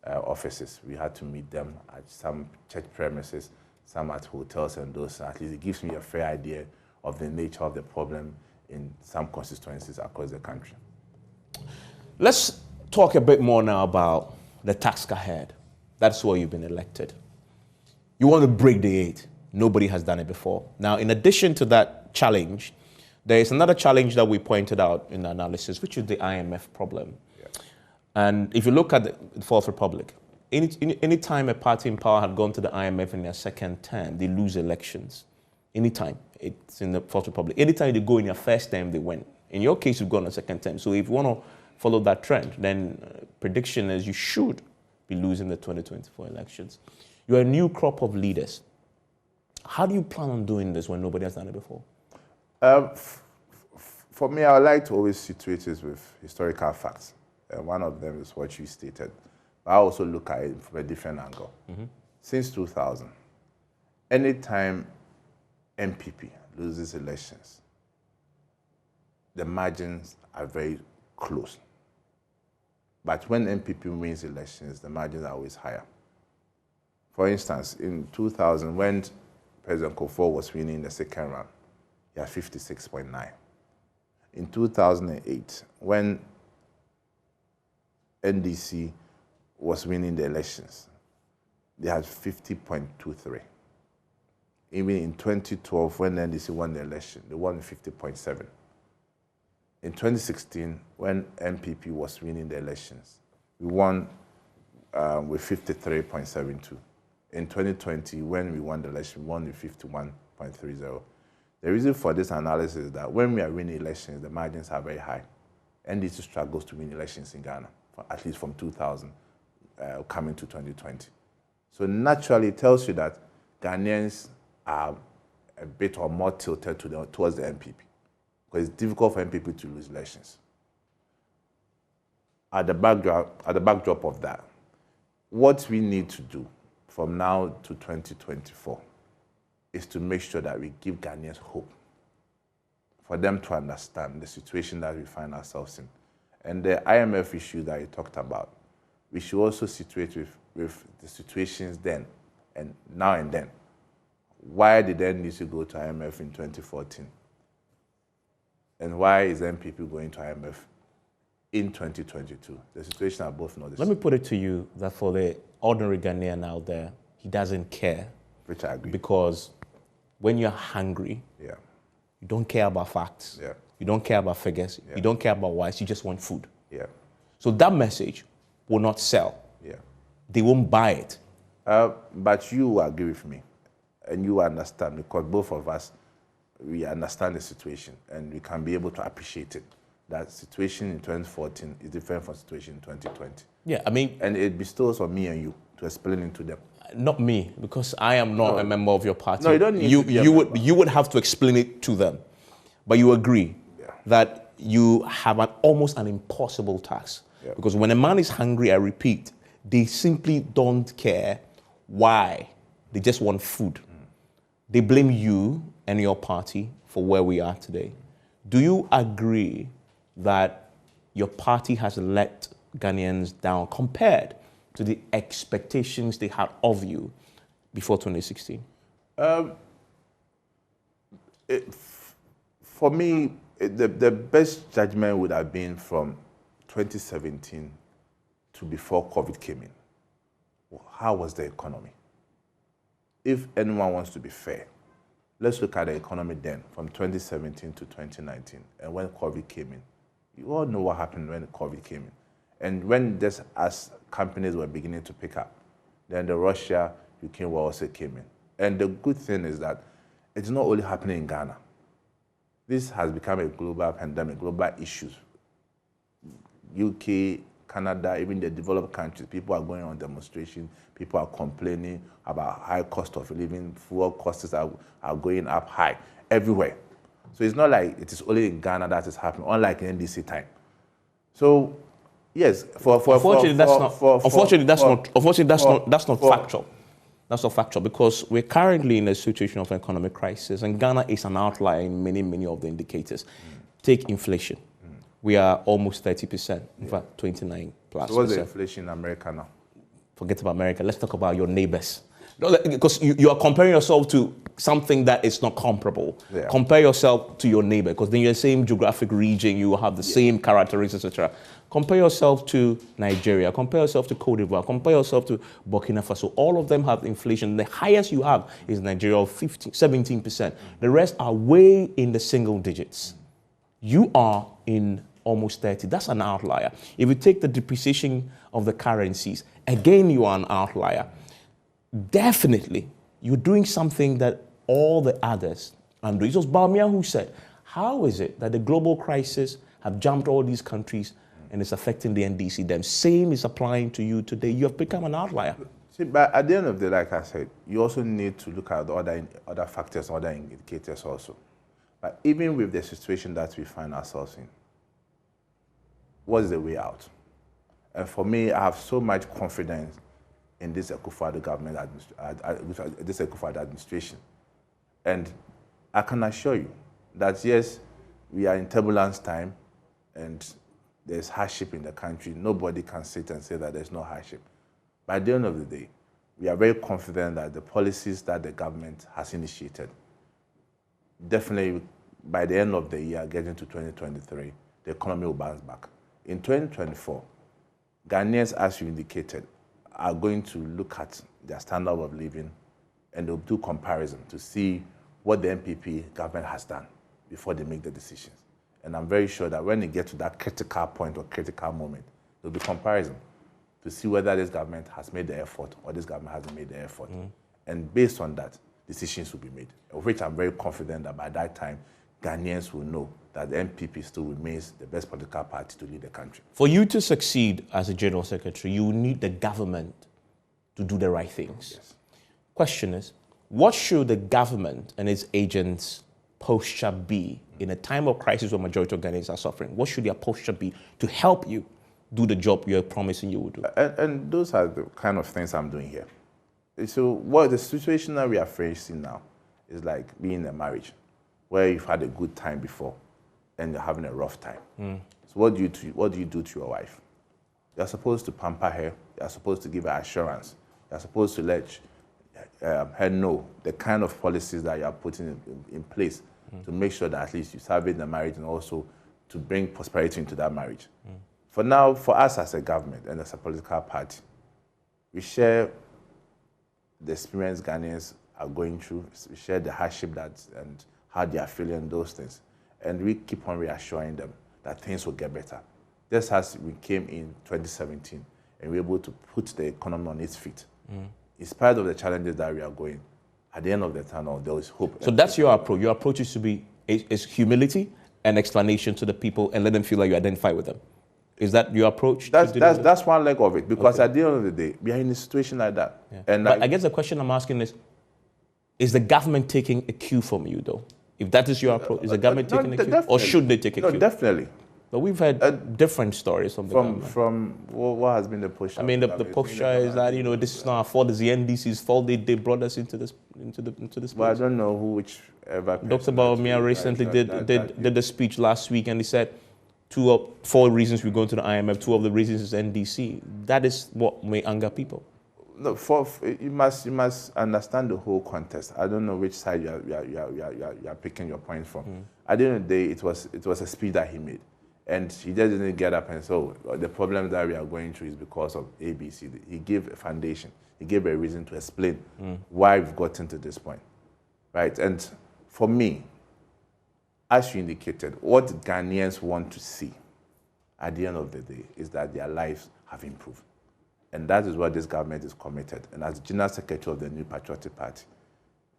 offices. We had to meet them at some church premises, some at hotels and those. At least it gives me a fair idea of the nature of the problem in some constituencies across the country. Let's talk a bit more now about the task ahead. That's why you've been elected. You want to break the 8. Nobody has done it before. Now, in addition to that challenge, there is another challenge that we pointed out in the analysis, which is the IMF problem. Yeah. And if you look at the Fourth Republic, any time a party in power had gone to the IMF in their second term, they lose elections. Anytime it's in the Fourth Republic. Anytime they go in their first term, they win. In your case, you've gone a second term. So if you want to follow that trend, then prediction is you should be losing the 2024 elections. You're a new crop of leaders. How do you plan on doing this when nobody has done it before? For me, I would like to always situate this with historical facts. One of them is what you stated. But I also look at it from a different angle. Mm-hmm. since 2000, anytime NPP loses elections, the margins are very close. But when NPP wins elections, the margins are always higher. For instance, in 2000, when President Kufuor was winning the second round, he had 56.9. In 2008, when NDC was winning the elections, they had 50.23. Even in 2012, when NDC won the election, they won 50.7. In 2016, when NPP was winning the elections, we won with 53.72. In 2020, when we won the election, we won with 51.30. The reason for this analysis is that when we are winning elections, the margins are very high. NDC struggles to win elections in Ghana, at least from 2000 coming to 2020. So naturally, it tells you that Ghanaians are a bit or more tilted towards the NPP. Because it's difficult for NPP to lose elections. At the backdrop of that, what we need to do from now to 2024 is to make sure that we give Ghanaians hope, for them to understand the situation that we find ourselves in. And the IMF issue that you talked about, we should also situate with the situations then and now and then. Why did they need to go to IMF in 2014? And why is NPP going to IMF in 2022? The situation are both not the same. Let me put it to you that for the ordinary Ghanaian out there, he doesn't care. Which I agree. Because when you're hungry, yeah, you don't care about facts. Yeah. You don't care about figures. Yeah. You don't care about whys. You just want food. Yeah. So that message will not sell. Yeah. They won't buy it. But you agree with me, and you understand, because both of us, we understand the situation, and we can be able to appreciate it. That situation in 2014 is different from situation in 2020. Yeah, I mean... And it bestows on me and you to explain it to them. Not me, because I am not a member of your party. No, you don't need to be a member. You would have to explain it to them. But you agree that you have almost an impossible task. Yeah. Because when a man is hungry, I repeat, they simply don't care why. They just want food. They blame you and your party for where we are today. Do you agree that your party has let Ghanaians down compared to the expectations they had of you before 2016? For me, the best judgment would have been from 2017 to before COVID came in. How was the economy? If anyone wants to be fair, let's look at the economy then, from 2017 to 2019, and when COVID came in. You all know what happened when COVID came in. And when just as companies were beginning to pick up, then the Russia-Ukraine war also came in. And the good thing is that it's not only happening in Ghana. This has become a global pandemic, global issues. UK, Canada, even the developed countries, people are going on demonstration, people are complaining about high cost of living, fuel costs are going up high, everywhere. So it's not like it is only in Ghana that is happening, unlike in NDC time. So, yes, unfortunately, that's not factual. That's not factual, because we're currently in a situation of economic crisis, and Ghana is an outlier in many of the indicators. Take inflation. We are almost 30%, in fact, 29 plus. So what's the inflation in America now? Forget about America. Let's talk about your neighbors. Because you are comparing yourself to something that is not comparable. Yeah. Compare yourself to your neighbor, because then you're the same geographic region, you have the same characteristics, etc. Compare yourself to Nigeria, compare yourself to Cote d'Ivoire, compare yourself to Burkina Faso. All of them have inflation. The highest you have is Nigeria of 17%. The rest are way in the single digits. You are in almost 30. That's an outlier. If you take the depreciation of the currencies, again, you are an outlier. Definitely, you're doing something that all the others are doing. It was Bawumia who said, how is it that the global crisis have jumped all these countries and it's affecting the NDC? Them same is applying to you today. You have become an outlier. See, but at the end of the day, like I said, you also need to look at the other factors, other indicators also. But even with the situation that we find ourselves in, what is the way out? And for me, I have so much confidence in this Akufo-Addo government, this Akufo-Addo administration. And I can assure you that yes, we are in turbulence time and there's hardship in the country. Nobody can sit and say that there's no hardship. But at the end of the day, we are very confident that the policies that the government has initiated, definitely by the end of the year, getting to 2023, the economy will bounce back. In 2024, Ghanaians, as you indicated, are going to look at their standard of living and they'll do comparison to see what the NPP government has done before they make the decisions. And I'm very sure that when they get to that critical point or critical moment, there'll be comparison to see whether this government has made the effort or this government hasn't made the effort. And based on that, decisions will be made, of which I'm very confident that by that time, Ghanaians will know that the NPP still remains the best political party to lead the country. For you to succeed as a General Secretary, you need the government to do the right things. Yes. Question is, what should the government and its agents' posture be in a time of crisis where majority of Ghanaians are suffering? What should their posture be to help you do the job you're promising you will do? And those are the kind of things I'm doing here. So what the situation that we are facing now is like being in a marriage where you've had a good time before and you're having a rough time. So what do you do to your wife? You're supposed to pamper her. You're supposed to give her assurance. You're supposed to let her know the kind of policies that you are putting in place to make sure that at least you salvage the marriage and also to bring prosperity into that marriage. For now, for us as a government and as a political party, we share the experience Ghanaians are going through. We share the hardship and how they are feeling those things. And we keep on reassuring them that things will get better. Just as we came in 2017 and we were able to put the economy on its feet. In spite of the challenges that we are going, at the end of the tunnel, there is hope. So that's your approach. Your approach is to be is humility and explanation to the people and let them feel like you identify with them. Is that your approach? That's one leg of it, because at the end of the day, we are in a situation like that. Yeah. And but I guess the question I'm asking is the government taking a cue from you, though? If that is your approach, is the government taking a cue? Or should they take a cue? No, definitely. But we've had different stories from the government. From what has been the push? I mean, the posture is that, this is not our fault, it's the NDC's fault. They brought us into this place. Well, I don't know whichever. Dr. Bawumia recently did the speech last week, and he said 2 of 4 reasons we're going to the IMF, 2 of the reasons is NDC. That is what may anger people. No, you must understand the whole context. I don't know which side you are picking your point from. At the end of the day, it was a speech that he made. And he just didn't get up and say, oh, the problem that we are going through is because of ABC. He gave a foundation. He gave a reason to explain why we've gotten to this point, right? And for me, as you indicated, what Ghanaians want to see at the end of the day is that their lives have improved. And that is what this government is committed. And as General Secretary of the New Patriotic Party,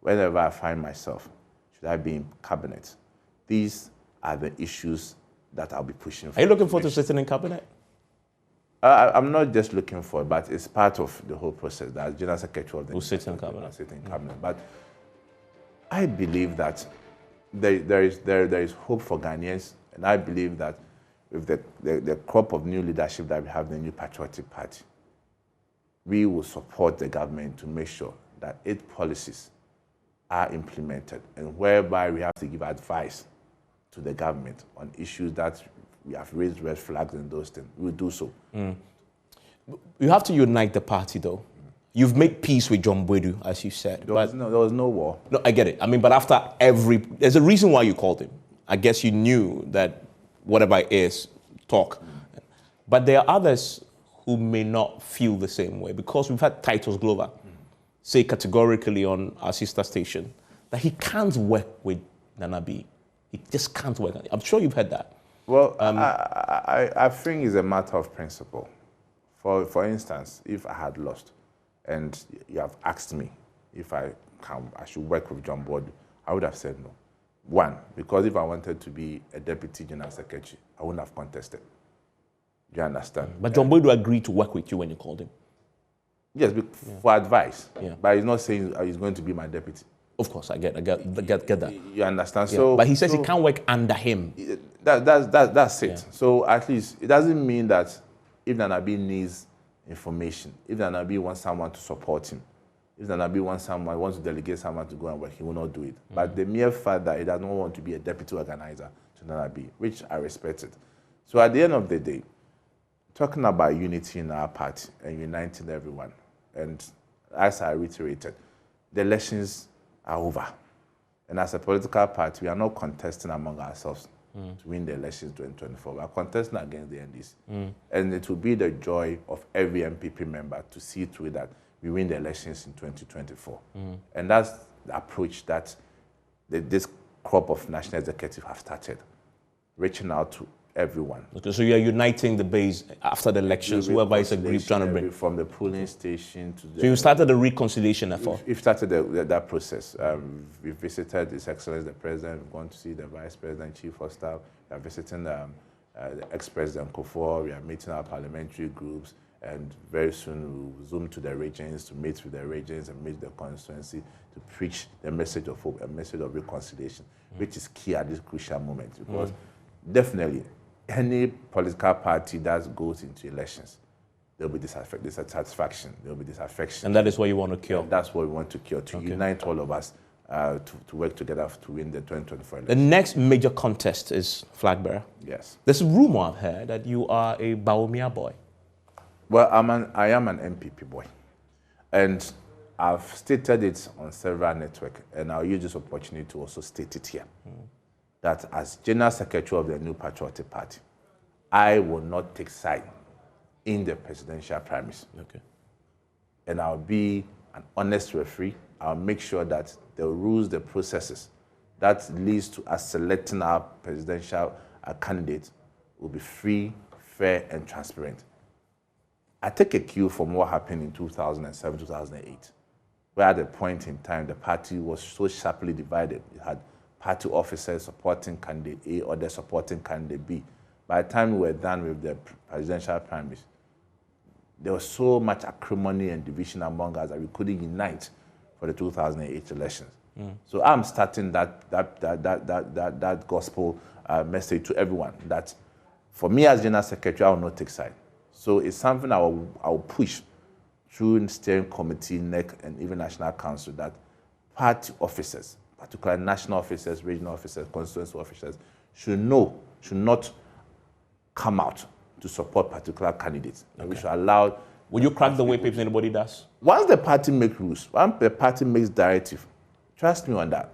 whenever I find myself, should I be in cabinet, these are the issues that I'll be pushing for. Are you looking forward to sitting in cabinet? I'm not just looking for it, but it's part of the whole process. That as General Secretary of the Who sits in cabinet? Sit in cabinet. But I believe that there is hope for Ghanaians, and I believe that with the crop of new leadership that we have in the New Patriotic Party, we will support the government to make sure that its policies are implemented, and whereby we have to give advice to the government on issues that we have raised red flags and those things. We'll do so. You have to unite the party, though. You've made peace with John Boydu, as you said. There was no war. No, I get it. I mean, but after there's a reason why you called him. I guess you knew that whatever it is, talk. But there are others who may not feel the same way, because we've had Titus Glover say categorically on our sister station that he can't work with Nana B. He just can't work. I'm sure you've heard that. Well, I think it's a matter of principle. For instance, if I had lost and you have asked me if I should work with John Boydu, I would have said no. One, because if I wanted to be a deputy general secretary, I wouldn't have contested. Do you understand? But John Boydu agreed to work with you when you called him. Yes, for advice. Yeah. But he's not saying he's going to be my deputy. Of course, I get that. You understand? Yeah. So, but he says he can't work under him. That's it. Yeah. So at least it doesn't mean that if Nana B needs information. If the Nabi wants someone to support him, if the Nabi wants to delegate someone to go and work, he will not do it. But the mere fact that he does not want to be a deputy organizer to the Nabi, which I respected. So at the end of the day, talking about unity in our party and uniting everyone, and as I reiterated, the elections are over. And as a political party, we are not contesting among ourselves to win the elections 2024. We are contesting against the NDC. And it will be the joy of every NPP member to see to it that we win the elections in 2024. And that's the approach that this crop of national executive have started, reaching out to everyone. Okay, so you're uniting the base after the elections, whoever is agreed trying to bring. From the polling station to the... So you started the reconciliation effort? We've started that process. We've visited His Excellency the President, we've gone to see the Vice President, Chief of Staff, we are visiting the ex-President Kufuor, we are meeting our parliamentary groups, and very soon we'll zoom to the regions to meet with the regions and meet the constituency to preach the message of hope, a message of reconciliation, which is key at this crucial moment, because definitely any political party that goes into elections, there will be dissatisfaction, there will be disaffection. And that is what you want to cure? And that's what we want to cure, to unite all of us, to work together to win the 2024 election. The next major contest is flag bearer. Yes. There's a rumor I've heard that you are a Bawumia boy. Well, I am an NPP boy. And I've stated it on several networks, and I'll use this opportunity to also state it here. That as General Secretary of the New Patriotic Party, I will not take side in the presidential primaries. Okay. And I'll be an honest referee. I'll make sure that the rules, the processes that leads to us selecting our presidential candidate will be free, fair, and transparent. I take a cue from what happened in 2007, 2008, where at a point in time, the party was so sharply divided. You had party officers supporting candidate A, others supporting candidate B. By the time we were done with the presidential primaries, there was so much acrimony and division among us that we couldn't unite for the 2008 elections. So I'm starting that gospel message to everyone that for me as General Secretary, I will not take side. So it's something I will push through steering committee, NEC, and even National Council, that party officers, particularly national officers, regional officers, constituency officers, should not come out to support particular candidates. Okay. And we should allow... Will you crack the whip if anybody does? Once the party makes rules, once the party makes directive, trust me on that.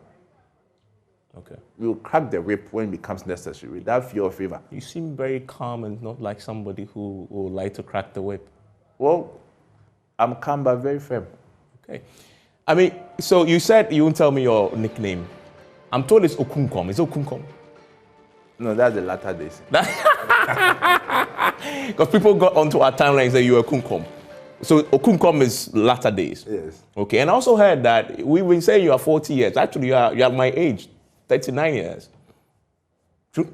Okay. We will crack the whip when it becomes necessary, without fear or favor. You seem very calm and not like somebody who would like to crack the whip. Well, I'm calm but very firm. Okay. I mean, so you said you won't tell me your nickname. I'm told it's Okunkom. Is it Okunkom? No, that's the latter days. Because people got onto our timeline and said you were Okunkom. So Okunkom is latter days. Yes. Okay. And I also heard that we've been saying you are 40 years. Actually, you are my age, 39 years. True?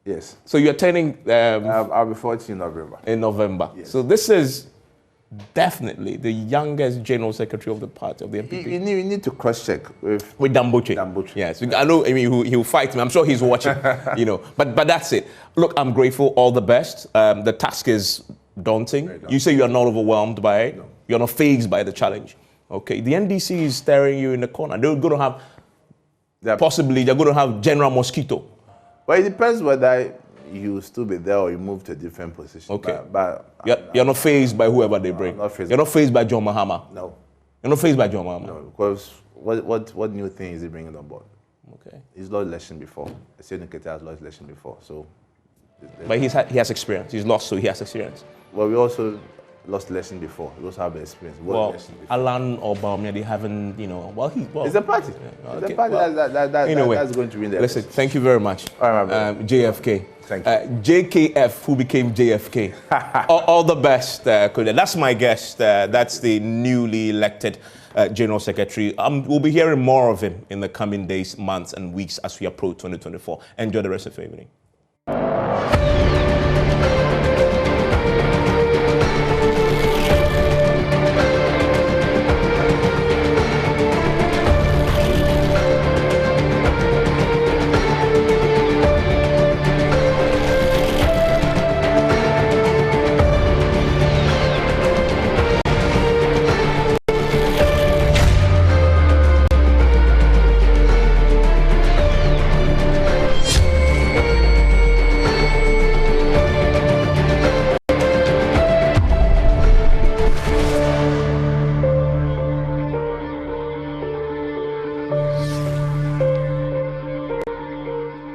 Yes. So you're turning... I'll be 40 in November. In November. Yes. So this is definitely the youngest general secretary of the party, of the NPP. You need to cross-check with Damboche. Damboche. Yes, I know. I mean, he'll fight me. I'm sure he's watching. But that's it. Look, I'm grateful. All the best. The task is daunting. You say you are not overwhelmed by it. No. You're not fazed by the challenge. Okay. The NDC is staring you in the corner. They're going to have possibly. They're going to have General Mosquito. Well, it depends whether you still be there or you move to a different position. Okay. But you're not fazed by whoever they bring. You're not fazed by John Mahama. No. You're not fazed by John Mahama. No, because what new thing is he bringing on board? Okay. He's lost election before. The senior secretary has lost election before, so. But he has experience. He's lost, so he has experience. Well, we also lost election before. We also have the experience. Well, Alan or Bawumia, they haven't, It's a party. Yeah, it's a party that's going to win the Listen, election. thank you very much. All right, my brother. JFK. Thank you. JKF, who became JFK. all the best, Koda. That's my guest. That's the newly elected General Secretary. We'll be hearing more of him in the coming days, months, and weeks as we approach 2024. Enjoy the rest of your evening.